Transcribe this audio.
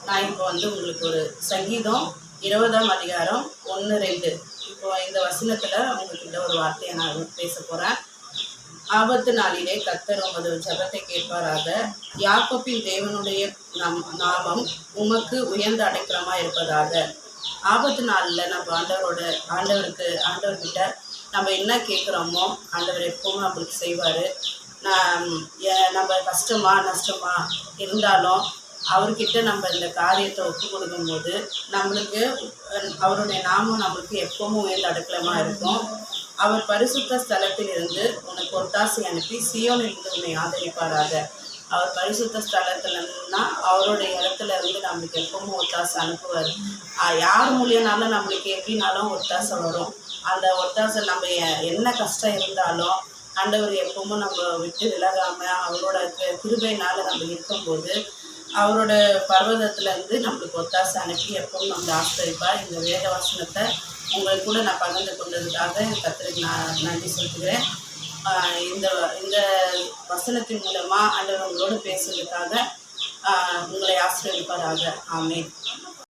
நான் இப்போ உங்களுக்கு ஒரு சங்கீதம் 20ஆம் அதிகாரம் 1-2 இப்போ இந்த வசனத்தில் உங்ககிட்ட ஒரு வார்த்தையை நான் பேச போகிறேன். ஆபத்து நாளிலே கர்த்தர் உமது ஜெபத்தை கேட்பாராக. யாக்கோபின் தேவனுடைய நாமம் உமக்கு உயர்ந்த அடைக்கலமாக இருப்பதாக. ஆபத்து நாளில் நம்ம ஆண்டவர்கிட்ட நம்ம என்ன கேட்குறோமோ ஆண்டவர் எப்பவும் நம்மளுக்கு செய்வார். நம்ம கஷ்டமா நஷ்டமா இருந்தாலும் அவர்கிட்ட நம்ம இந்த காரியத்தை ஒப்பு கொடுக்கும்போது நம்மளுக்கு அவருடைய நாமம் நம்மளுக்கு எப்பவும் உயர்ந்த அடைக்கலமாக இருக்கும். அவர் பரிசுத்த ஸ்தலத்தில் இருந்து உனக்கு ஒத்தாசை அனுப்பி சீயோனிலிருந்து உன்னை ஆதரிப்பாராக. அவர் பரிசுத்த ஸ்தலத்துலன்னா அவருடைய இடத்துல இருந்து நம்மளுக்கு எப்பவும் ஒத்தாசை அனுப்புவார். யார் மூலியனாலும் நம்மளுக்கு எப்படினாலும் ஒத்தாசை வரும். அந்த ஒத்தாசை நம்ம என்ன கஷ்டம் இருந்தாலும் ஆண்டவர் எப்பவும் நம்ம விட்டு விலகாமல் அவரோட கிருபையினால் நம்ம இருக்கும்போது அவரோட பர்வதத்துலேருந்து நம்மளுக்கு ஒத்தாசை அனுப்பி எப்பவும் நம்ம ஆஸ்தரிப்பார். இந்த வேத வசனத்தை உங்களுக்கு கூட நான் பகிர்ந்து கொண்டதுக்காக கர்த்தருக்கு நான் நன்றி சொல்கிறேன். இந்த இந்த வசனத்தின் மூலமாக ஆண்டவர் உங்களோடு பேசுறதுக்காக உங்களை ஆசீர்வதிப்பாராக. ஆமென்.